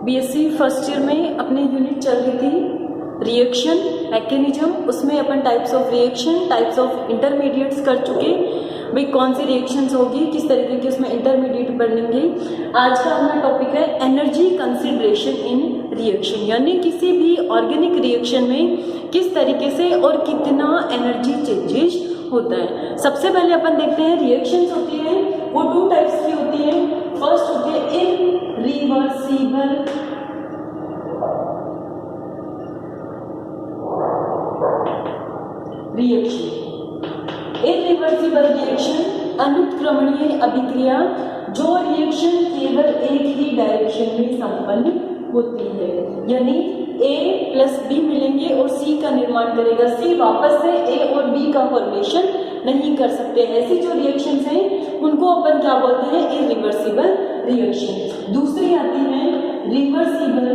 BSc first year में अपनी unit चल रही थी रिएक्शन मैकेनिज्म। उसमें अपन types of reaction, types of intermediates कर चुके। भाई कौन सी रिएक्शंस होगी, किस तरीके के उसमें इंटरमीडिएट बनेंगे। आज का अपना टॉपिक है एनर्जी कंसिडरेशन इन रिएक्शन, यानी किसी भी ऑर्गेनिक रिएक्शन में किस तरीके से और कितना एनर्जी चेंजेस होता है। सबसे पहले अपन देखते हैं रिएक्शंस होती है वो टू टाइप्स की होती है। फर्स्ट होती है इरिवर्सिबल रिएक्शन। इरिवर्सिबल रिएक्शन अनुत्क्रमणीय अभिक्रिया, जो रिएक्शन केवल एक ही डायरेक्शन में संपन्न होती है, यानी A प्लस बी मिलेंगे और C का निर्माण करेगा। C वापस से A और B का फॉर्मेशन नहीं कर सकते। ऐसी जो रिएक्शंस हैं उनको अपन क्या बोलते हैं, इरिवर्सिबल रिएक्शन। दूसरी आती है रिवर्सिबल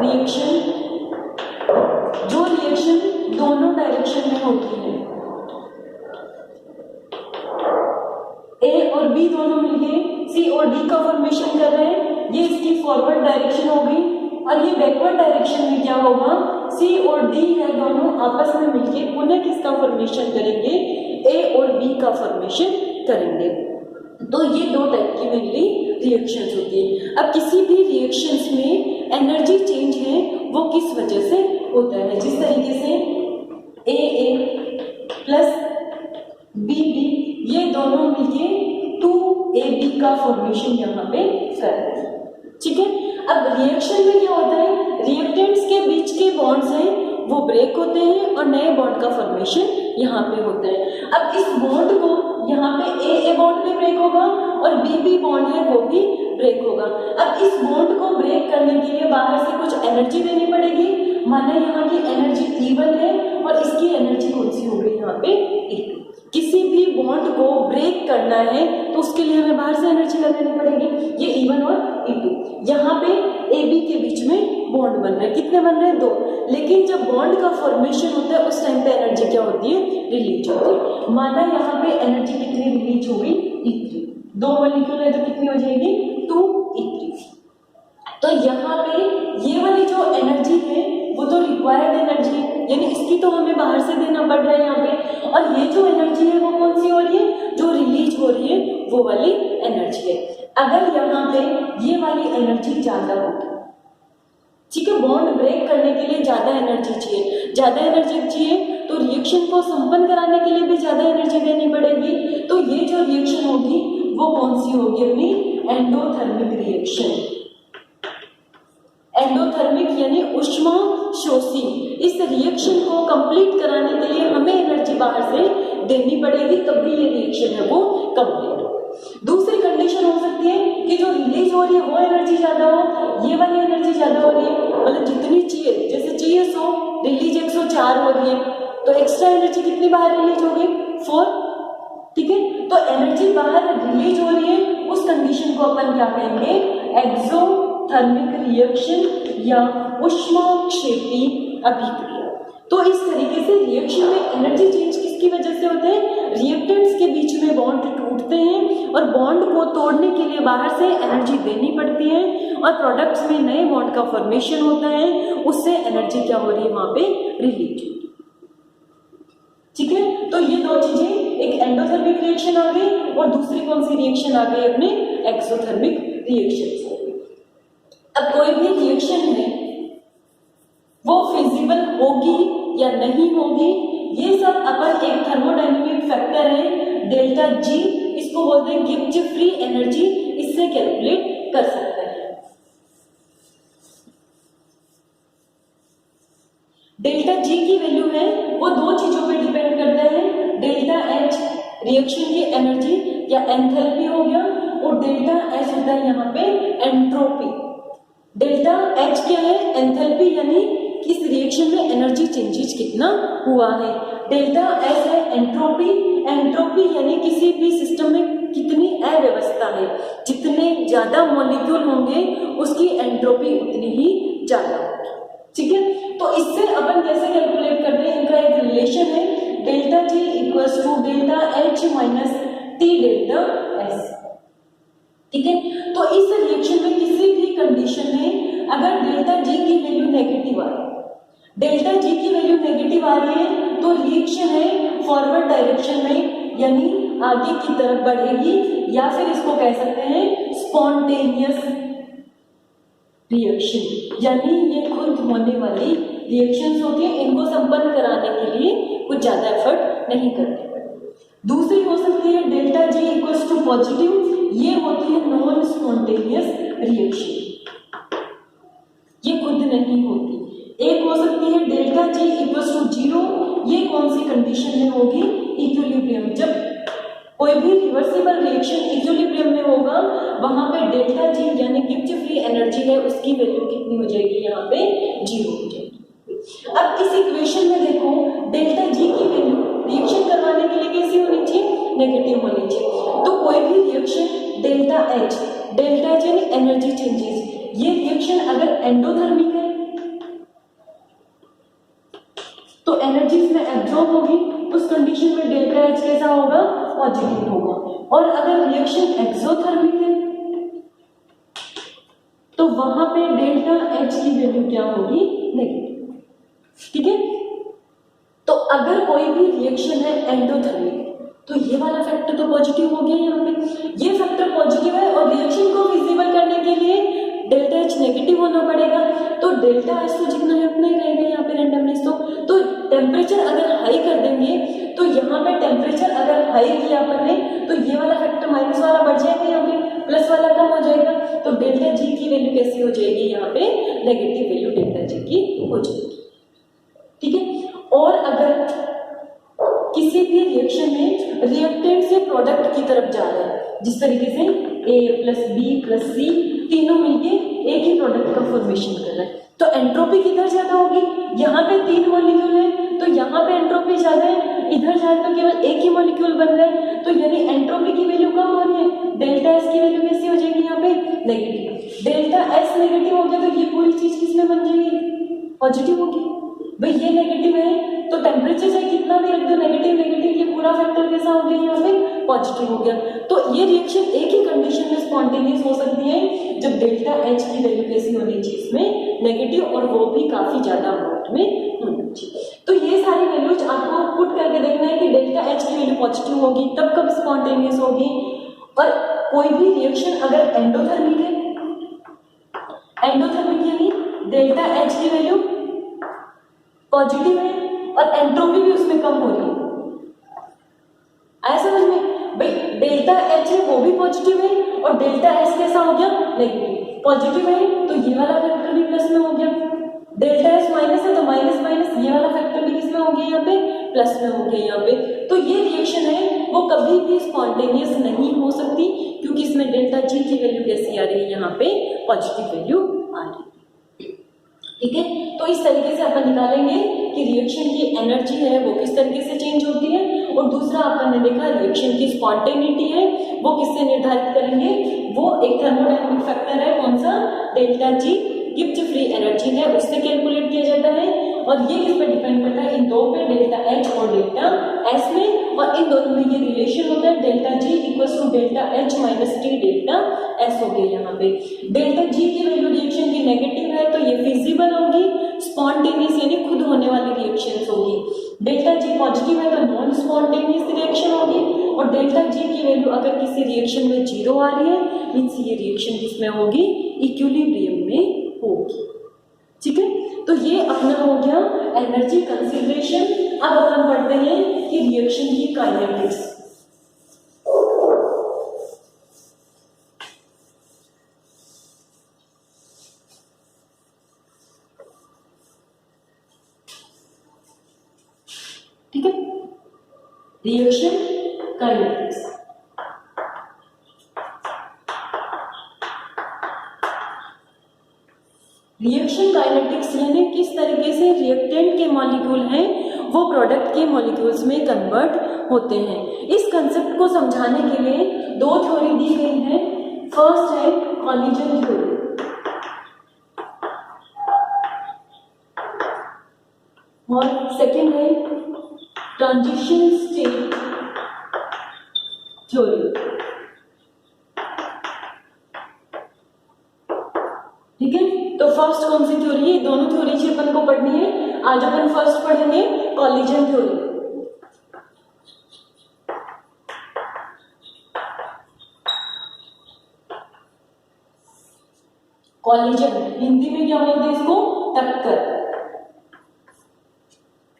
रिएक्शन, जो रिएक्शन दोनों डायरेक्शन में होती है। A और B दोनों मिलके C और D का फॉर्मेशन कर रहे हैं। ये इसकी फॉरवर्ड डायरेक्शन हो गई और ये बैकवर्ड डायरेक्शन में क्या होगा, C और D है दोनों आपस में मिलके पुनः किसका फॉर्मेशन करेंगे, A और B का फॉर्मेशन करेंगे। तो ये दो टाइप की मेनली रिएक्शंस होती है। अब किसी भी रिएक्शंस में एनर्जी चेंज है वो किस वजह से होता है, जिस तरीके से AA प्लस BB ये दोनों मिलके 2AB का फॉर्मेशन यहाँ पे कर रहे हैं। ठीक है। अब रिएक्शन में क्या होता है, रिएक्टेंट्स के बीच के बॉन्ड्स हैं वो ब्रेक होते हैं और नए बॉन्ड का फॉर्मेशन यहाँ पे होता है। अब इस बॉन्ड को यहाँ पे AA बॉन्ड भी ब्रेक होगा और BB बॉन्ड है वो भी ब्रेक होगा। अब इस बॉन्ड को ब्रेक करने के लिए बाहर से कुछ एनर्जी देनी पड़ेगी। माना यहाँ की एनर्जी E1 है और इसकी एनर्जी कौन सी होगी यहाँ पे E2। किसी भी बॉन्ड को ब्रेक करना है तो उसके लिए हमें बाहर से एनर्जी लगानी पड़ेगी। ये E1 और E2, यहाँ पे AB के बीच में बॉन्ड बन रहा है। कितने बन रहे हैं, 2। लेकिन जब बॉन्ड का फॉर्मेशन होता है उस टाइम पे एनर्जी क्या होती है, रिलीज होती है। माना यहाँ पे एनर्जी कितनी रिलीज होगी, E3। 2 मॉलिक्यूल है तो कितनी हो जाएगी, 2E3। तो यहाँ पे ये वाली जो एनर्जी है वो तो रिक्वायर्ड एनर्जी है, यानी इसकी तो हमें बाहर से देना पड़ रहा है यहाँ पे। और ये जो एनर्जी है वो कौन सी हो रही है, जो रिलीज हो रही है वो वाली एनर्जी है। अगर यहाँ पे ये वाली एनर्जी ज्यादा होगी, ठीक है, बॉन्ड ब्रेक करने के लिए ज्यादा एनर्जी चाहिए। ज्यादा एनर्जी चाहिए तो रिएक्शन को संपन्न कराने के लिए भी ज्यादा एनर्जी देनी पड़ेगी। तो ये जो रिएक्शन होगी वो कौन सी होगी, अपनी एंडोथर्मिक रिएक्शन। एंडोथर्मिक यानी ऊष्मा शोषी। इस रिएक्शन को कंप्लीट कराने के लिए हमें एनर्जी बाहर से देनी पड़ेगी, तभी ये रिएक्शन है वो कंप्लीट हो। दूसरी कंडीशन हो सकती है कि जो रिलीज हो रही है वो एनर्जी ज्यादा हो, ये वाली एनर्जी ज्यादा हो रही है, मतलब जितनी चाहिए, जैसे चाहिए 100, रिलीज 104 हो रही है, तो एक्स्ट्रा एनर्जी कितनी बाहर रिलीज हो गई, 4। ठीक है, तो एनर्जी बाहर रिलीज हो रही है, उस कंडीशन को अपन क्या कहेंगे, एक्सोथर्मिक रिएक्शन या ऊष्माक्षेपी अभिक्रिया। तो इस तरीके से रिएक्शन में एनर्जी चेंज किसकी वजह से होते हैं, रिएक्टेंट्स के बीच में बॉन्ड टूटते हैं और बॉन्ड को तोड़ने के लिए बाहर से एनर्जी देनी पड़ती है और प्रोडक्ट्स में नए बॉन्ड का फॉर्मेशन होता है, उससे एनर्जी क्या हो रही है, वहां पे रिलीज। ठीक है, तो ये दो चीजें, एक एंडोथर्मिक रिएक्शन आ गई और दूसरी कौन सी रिएक्शन आ गई, अपने एक्सोथर्मिक रिएक्शन हो गई। अब कोई भी रिएक्शन है वो फिजिबल होगी या नहीं होगी, ये सब अपन एक थर्मोडायनेमिक फैक्टर है डेल्टा जी, इसको बोलते हैं गिब्स फ्री एनर्जी, इससे कैलकुलेट कर सकते हैं। डेल्टा जी की वैल्यू है वो दो चीजों पे डिपेंड करता है, डेल्टा एच रिएक्शन की एनर्जी या एंथैल्पी हो गया, और डेल्टा एच होता है यहाँ पे एंट्रोपी। डेल्टा एच क्या है, एंथैल्पी यानी इस रिएक्शन में एनर्जी चेंजेस कितना हुआ है। डेल्टा एस है एंट्रोपी, एंट्रोपी यानी किसी भी सिस्टम में कितनी अव्यवस्था है, जितने ज्यादा मॉलिक्यूल होंगे उसकी एंट्रोपी उतनी ही ज्यादा होगी। ठीक है, तो इससे अपन कैसे कैलकुलेट करते हैं, इनका एक रिलेशन है, delta T equals to delta H minus T delta S. ठीक है, तो इस रिएक्शन में किसी भी डेल्टा जी की वैल्यू नेगेटिव आ रही है तो रिएक्शन है फॉरवर्ड डायरेक्शन में, यानी आगे की तरफ बढ़ेगी, या फिर इसको कह सकते हैं स्पॉन्टेनियस रिएक्शन, यानी ये खुद होने वाली रिएक्शंस होती हैं, इनको संपन्न कराने के लिए कुछ ज्यादा एफर्ट नहीं करने पड़ते। दूसरी हो सकती है delta G equals to positive, ये होती है नॉन स्पॉन्टेनियस रिएक्शन, ये खुद नहीं होती। एक हो सकती है delta G equals to zero, ये कौन सी कंडीशन में होगी, इक्विलिब्रियम, जब कोई भी रिवर्सिबल रिएक्शन इक्विलिब्रियम में होगा वहां पे डेल्टा जी यानी गिब्स फ्री एनर्जी है उसकी वैल्यू कितनी हो जाएगी, यहाँ पे जीरो हो जाएगी। अब इस इक्वेशन में देखो डेल्टा जी की वैल्यू रिएक्शन करवाने के लिए कैसी होनी चाहिए, नेगेटिव होनी चाहिए। तो कोई भी reaction delta H, delta H यानी एनर्जी चेंजेस, ये रिएक्शन अगर एंडोथर्मिक है तो एनर्जी इसमें एब्जॉर्ब होगी, उस कंडीशन में डेल्टा एच कैसा होगा, पॉजिटिव होगा। और अगर रिएक्शन एक्सोथर्मिक है तो वहां पे डेल्टा एच की वैल्यू क्या होगी, नेगेटिव। ठीक है, तो अगर कोई भी रिएक्शन है एंडोथर्मिक तो ये वाला फैक्टर तो पॉजिटिव हो गया, यहाँ पे ये फैक्टर पॉजिटिव है और रिएक्शन को फिजिबल करने के लिए डेल्टा एच नेगेटिव होना पड़ेगा, तो डेल्टा एच तो जितना है उतना ही रहेगा यहाँ पे रैंडमनेस। तो टेम्परेचर अगर हाई कर देंगे तो यहाँ पे टेम्परेचर अगर हाई किया अपन ने तो ये वाला फैक्टर माइनस वाला बढ़ जाएगा, यहाँ पे प्लस वाला कम हो जाएगा, तो डेल्टा जी की वैल्यू कैसी हो जाएगी, यहाँ पे नेगेटिव वैल्यू डेल्टा जी की हो जाएगी। ठीक है, और अगर किसी भी रिएक्शन में रिएक्टेंट से प्रोडक्ट की तरफ जा रहा है, जिस तरीके से ए प्लस बी प्लस सी तीनों मिलके एक ही प्रोडक्ट का फॉर्मेशन कर रहा है, तो एंट्रोपी किधर ज्यादा होगी, यहाँ पे 3 मॉलिक्यूल है तो यहाँ पे एंट्रोपी ज्यादा है, इधर जाए तो केवल एक ही मॉलिक्यूल बन रहा है, तो यानी एंट्रोपी की वैल्यू कम हो रही है, डेल्टा एस की वैल्यू कैसी हो जाएगी, यहाँ पे नेगेटिव। डेल्टा एस नेगेटिव हो गया तो ये पूरी चीज किसमें बन जाएगी, पॉजिटिव होगी। भाई ये नेगेटिव है तो टेम्परेचर चाहे कितना भी रख दो नेगेटिव नेगेटिव, ये पूरा फैक्टर कैसा हो गया, यहाँ पे पॉजिटिव हो गया। तो ये रिएक्शन एक ही कंडीशन में स्पॉन्टेनियस हो सकती है जब डेल्टा एच की वैल्यू कैसी होनी चाहिए, इसमें नेगेटिव, और वो भी काफी ज्यादा अमाउंट में होनी चाहिए। तो ये सारी वैल्यूज आपको पुट करके देखना है कि डेल्टा एच की वैल्यू पॉजिटिव होगी तब कब स्पॉन्टेनियस होगी, और कोई भी रिएक्शन अगर एंडोथर्मिक है, एंडोथर्मिक यानी डेल्टा एच की वैल्यू पॉजिटिव है और एंट्रोपी भी उसमें कम हो रही है, आया समझ में। भाई डेल्टा एच है वो भी पॉजिटिव है और डेल्टा एस कैसा हो गया, नेगेटिव। पॉजिटिव है तो ये वाला फैक्टर भी प्लस में हो गया, डेल्टा एस माइनस है तो माइनस माइनस ये वाला फैक्टर भी किसमें हो गया, यहाँ पे प्लस में हो गया यहाँ पे। तो ये रिएक्शन है वो कभी भी स्पॉन्टेनियस नहीं हो सकती क्योंकि इसमें डेल्टा जी की वैल्यू कैसी आ रही है, यहाँ पे पॉजिटिव वैल्यू आ रही है। ठीक है, तो इस तरीके से अपन निकालेंगे कि रिएक्शन की एनर्जी है वो किस तरीके से चेंज होती है, और दूसरा अपन ने देखा रिएक्शन की स्पॉन्टेनिटी है वो किससे निर्धारित करेंगे, वो एक थर्मोडायनामिक फैक्टर है, कौन सा, delta G, Gibbs free energy है उससे कैलकुलेट किया जाता है, और ये किस पे डिपेंड करता है, इन दो पे, डेल्टा एच और डेल्टा एस में, और इन दोनों में ये रिलेशन होता है delta G equals to delta H minus T delta S हो गई। यहाँ पे डेल्टा जी की वैल्यू रिएक्शन की नेगेटिव है तो ये फिजिबल होगी, स्पॉन्टेनियस यानी खुद होने वाली रिएक्शंस होगी। डेल्टा जी पॉजिटिव है तो नॉन स्पॉन्टेनियस रिएक्शन होगी, और डेल्टा जी की वैल्यू अगर किसी रिएक्शन में जीरो आ रही है मीन्स ये रिएक्शन किसमें होगी, इक्विलिब्रियम में होगी। ठीक है, तो ये अपना हो गया एनर्जी कंसिडरेशन। अब अपन पढ़ते हैं कि रिएक्शन की काइनेटिक्स। ठीक है, रिएक्शन काइनेटिक्स। रिएक्शन काइनेटिक्स यानी किस तरीके से रिएक्टेंट के मॉलिक्यूल हैं वो प्रोडक्ट के मॉलिक्यूल्स में कन्वर्ट होते हैं। इस कंसेप्ट को समझाने के लिए दो थ्योरी दी गई है। फर्स्ट है कॉलिजन थ्योरी, और सेकेंड है ट्रांजिशन स्टेट थ्योरी। ठीक है, तो फर्स्ट कौन सी थ्योरी है, दोनों थ्योरी अपन को पढ़नी है। आज अपन फर्स्ट पढ़ेंगे कॉलिजन थ्योरी। कॉलिजन हिंदी में क्या बोलते हैं इसको, टक्कर।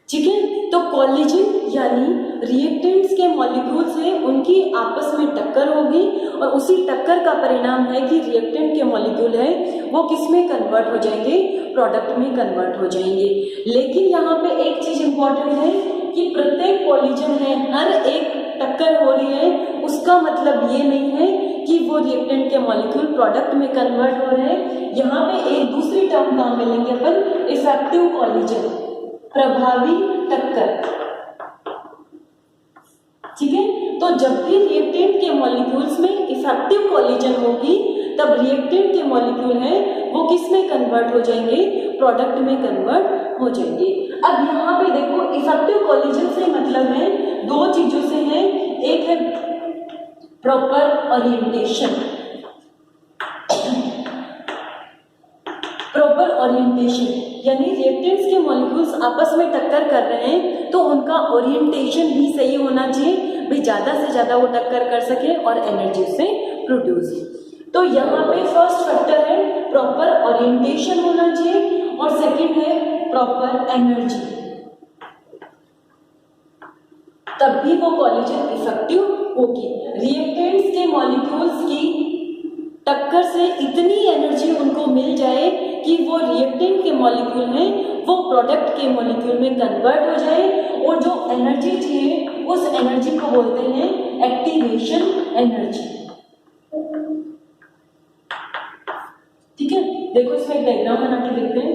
ठीक है, तो कॉलिजन यानी रिएक्टेंट्स के मॉलिक्यूल्स हैं उनकी आपस में टक्कर होगी और उसी टक्कर का परिणाम है कि रिएक्टेंट के मॉलिक्यूल है वो किस में कन्वर्ट हो जाएंगे, प्रोडक्ट में कन्वर्ट हो जाएंगे। लेकिन यहाँ पे एक चीज इंपॉर्टेंट है कि प्रत्येक कॉलिजन है, हर एक टक्कर हो रही है, उसका मतलब ये नहीं है कि वो रिएक्टेंट के मॉलिक्यूल प्रोडक्ट में कन्वर्ट हो रहे हैं। यहाँ पे एक दूसरी टर्म काम मिलेंगे अपन, इफेक्टिव कॉलिजन, प्रभावी टक्कर। ठीक है, तो जब भी रिएक्टेंट के मॉलिक्यूल्स में इफेक्टिव कॉलिजन होगी तब रिएक्टेंट के मॉलिक्यूल हैं वो किस में कन्वर्ट हो जाएंगे, प्रोडक्ट में कन्वर्ट हो जाएंगे। अब यहाँ पे देखो इफेक्टिव कॉलिजन से मतलब है दो चीजों से है, एक है प्रॉपर ओरिएंटेशन। प्रॉपर ओरिएंटेशन यानी रिएक्टेंट्स के मॉलिक्यूल्स आपस में टक्कर कर रहे हैं तो उनका ओरिएंटेशन भी सही होना चाहिए, भी ज्यादा से ज्यादा वो टक्कर कर सके और एनर्जी से प्रोड्यूस। तो यहाँ पे फर्स्ट फैक्टर है प्रॉपर ओरिएंटेशन होना चाहिए और सेकंड है प्रॉपर एनर्जी, तब भी वो कॉलिजन इफेक्टिव होगी। रिएक्टेंट्स के मॉलिक्यूल्स की टक्कर से इतनी एनर्जी उनको मिल जाए कि वो रिएक्टेंट के मॉलिक्यूल हैं वो प्रोडक्ट के मॉलिक्यूल में कन्वर्ट हो जाए और जो एनर्जी चाहिए उस एनर्जी को बोलते हैं एक्टिवेशन एनर्जी। ठीक है, देखो इसमें एक डायग्राम बना के देखते हैं।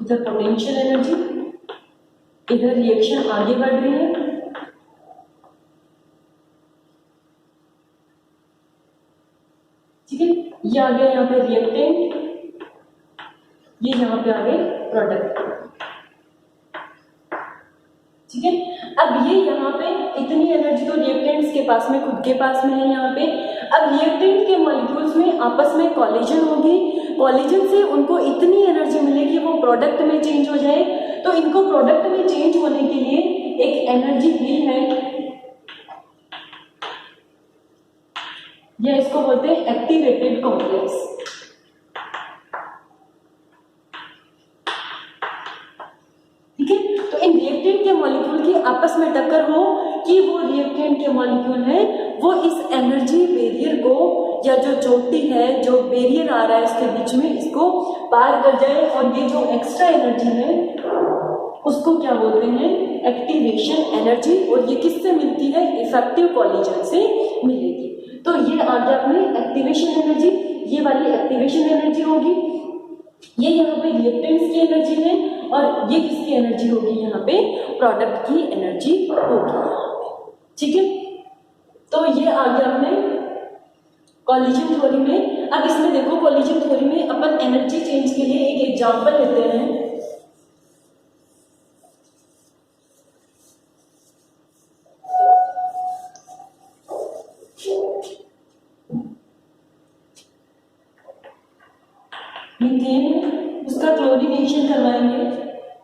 इधर पोटेंशियल एनर्जी, इधर रिएक्शन आगे बढ़ रही है। ठीक है, ये आ गया यहाँ पे रिएक्टेंट, ये यहाँ पे आ गए प्रोडक्ट। ठीक है, अब ये यहाँ पे इतनी एनर्जी तो रिएक्टेंट्स के पास में, खुद के पास में है यहाँ पे। अब रिएक्टेंट के मॉलिक्यूल्स में आपस में कॉलिजन होगी, कॉलिजन से उनको इतनी एनर्जी मिलेगी वो प्रोडक्ट में चेंज हो जाए। तो इनको प्रोडक्ट में चेंज होने के लिए एक एनर्जी व्हील है, या इसको बोलते हैं एक्टिवेटेड कॉम्प्लेक्स। ठीक है, तो इन रिएक्टेंट के मॉलिक्यूल की आपस में टक्कर हो कि वो रिएक्टेंट के मॉलिक्यूल है वो इस एनर्जी बैरियर को, या जो चोटी है, जो बैरियर आ रहा है इसके बीच में, इसको पार कर जाए और ये जो एक्स्ट्रा एनर्जी है उसको क्या बोलते हैं, एक्टिवेशन एनर्जी। और ये किससे मिलती है, इफेक्टिव कॉलिजन से मिलेगी। तो ये आ गया अपने एक्टिवेशन एनर्जी, ये वाली एक्टिवेशन एनर्जी होगी, ये यहाँ पे रिएक्टेंट्स की एनर्जी है और ये किसकी एनर्जी होगी, यहाँ पे प्रोडक्ट की एनर्जी होगी। ठीक है, तो ये आ गया अपने कॉलिजन थ्योरी में। अब इसमें देखो कॉलिजन थ्योरी में अपन एनर्जी चेंज के लिए एक एग्जांपल लेते हैं। मीथेन, उसका क्लोरीनेशन करवाएंगे।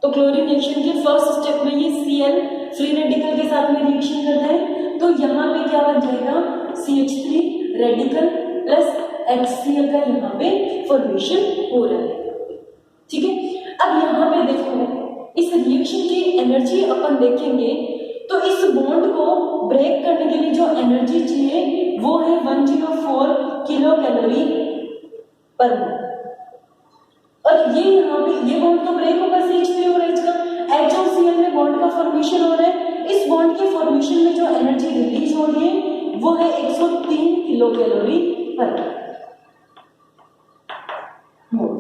तो क्लोरीनेशन के फर्स्ट स्टेप में ये Cl फ्री रेडिकल के साथ में रिएक्शन करता है, तो यहाँ पे क्या बन जाएगा, CH3 रेडिकल प्लस HCl का यहाँ पे फॉर्मेशन हो रहा है। ठीक है, अब यहाँ पे देखो इस रिएक्शन की एनर्जी अपन देखेंगे तो इस बॉन्ड को ब्रेक करने के लिए जो एनर्जी चाहिए वो है 104 किलो कैलोरी पर मोल। और ये यहाँ पे ये बॉन्ड तो ब्रेक होगा CH3 और H का, H और Cl में बॉन्ड का फॉर्मेशन हो रहा है। इस बॉन्ड के फॉर्मेशन में जो एनर्जी रिलीज हो रही है वो है 103 किलो कैलोरी पर मोल।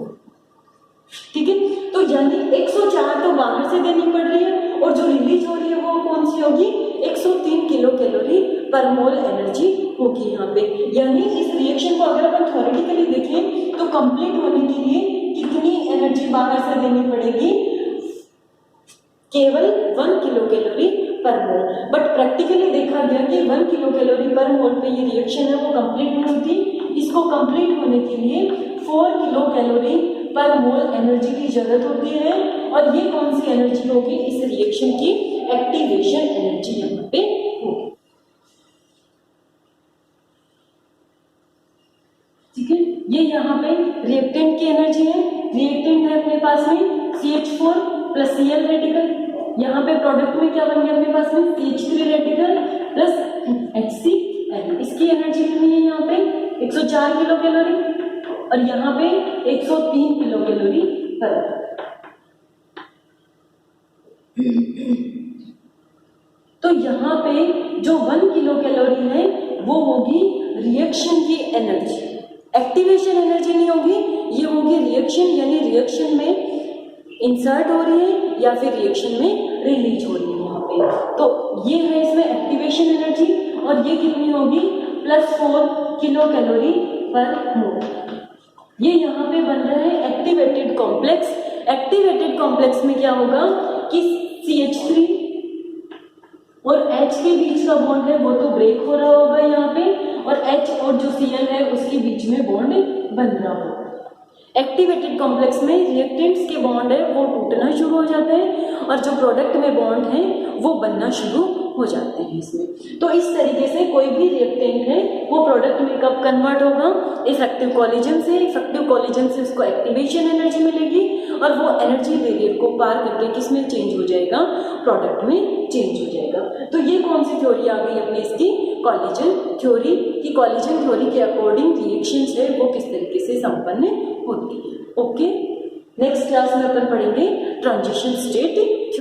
ठीक है, तो यानी 104 तो बाहर से देनी पड़ रही है और जो रिलीज हो रही है वो कौन सी होगी, 103 किलो कैलोरी पर मोल एनर्जी होगी यहाँ पे। यानी इस रिएक्शन को अगर अपन थ्योरेटिकली देखें तो कंप्लीट होने के लिए कितनी एनर्जी बाहर से देनी पड़ेगी, केवल 1 किलो कैलोरी पर मोल। बट प्रैक्टिकली देखा गया कि 1 किलो कैलोरी पर मोल पे ये रिएक्शन है वो कंप्लीट नहीं होती, इसको कंप्लीट होने के लिए 4 किलो कैलोरी पर मोल एनर्जी की जरूरत होती है, और ये कौन सी एनर्जी होगी, इस रिएक्शन की एक्टिवेशन एनर्जी यहाँ पे होगी। ठीक है, ये यहाँ पे रिएक्टेंट की एनर्जी है। रिएक्टेंट है अपने पास में CH4 प्लस Cl रेडिकल, यहाँ पे प्रोडक्ट में क्या बन गया अपने पास में CH3 रेडिकल प्लस HCl। इसकी एनर्जी कितनी है यहाँ पे 104 किलो कैलोरी, और यहाँ पे 103 किलो कैलोरी पर। तो यहाँ पे जो 1 किलो कैलोरी है वो होगी रिएक्शन की एनर्जी, एक्टिवेशन एनर्जी नहीं होगी, ये होगी रिएक्शन, यानी रिएक्शन में इंसर्ट हो रही है या फिर रिएक्शन में रिलीज हो रही है यहाँ पे। तो ये है इसमें एक्टिवेशन एनर्जी, और ये कितनी होगी +4 किलो कैलोरी पर मोल। ये यहाँ पे बन रहा है एक्टिवेटेड कॉम्प्लेक्स। एक्टिवेटेड कॉम्प्लेक्स में क्या होगा कि CH3 और H के बीच का बॉन्ड है वो तो ब्रेक हो रहा होगा यहाँ पे, और H और जो Cl है उसके बीच में बॉन्ड बन रहा होगा। एक्टिवेटेड कॉम्प्लेक्स में रिएक्टेंट्स के बॉन्ड है वो टूटना शुरू हो जाते हैं, और जो प्रोडक्ट में बॉन्ड है वो बनना शुरू हो जाते हैं इसमें। तो इस तरीके से कोई भी रिएक्टेंट है वो प्रोडक्ट में कब कन्वर्ट होगा, इफेक्टिव कोलिजन से। इफेक्टिव कोलिजन से उसको एक्टिवेशन एनर्जी मिलेगी, और वो एनर्जी बैरियर को पार करके किस में चेंज हो जाएगा, प्रोडक्ट में चेंज हो जाएगा। तो ये कौन सी थ्योरी आ गई अपनी इसकी, कोलिजन थ्योरी। की कोलिजन थ्योरी के अकॉर्डिंग रिएक्शंस है वो किस तरीके से संपन्न होती है। ओके, नेक्स्ट क्लास में अपन पढ़ेंगे ट्रांजिशन स्टेट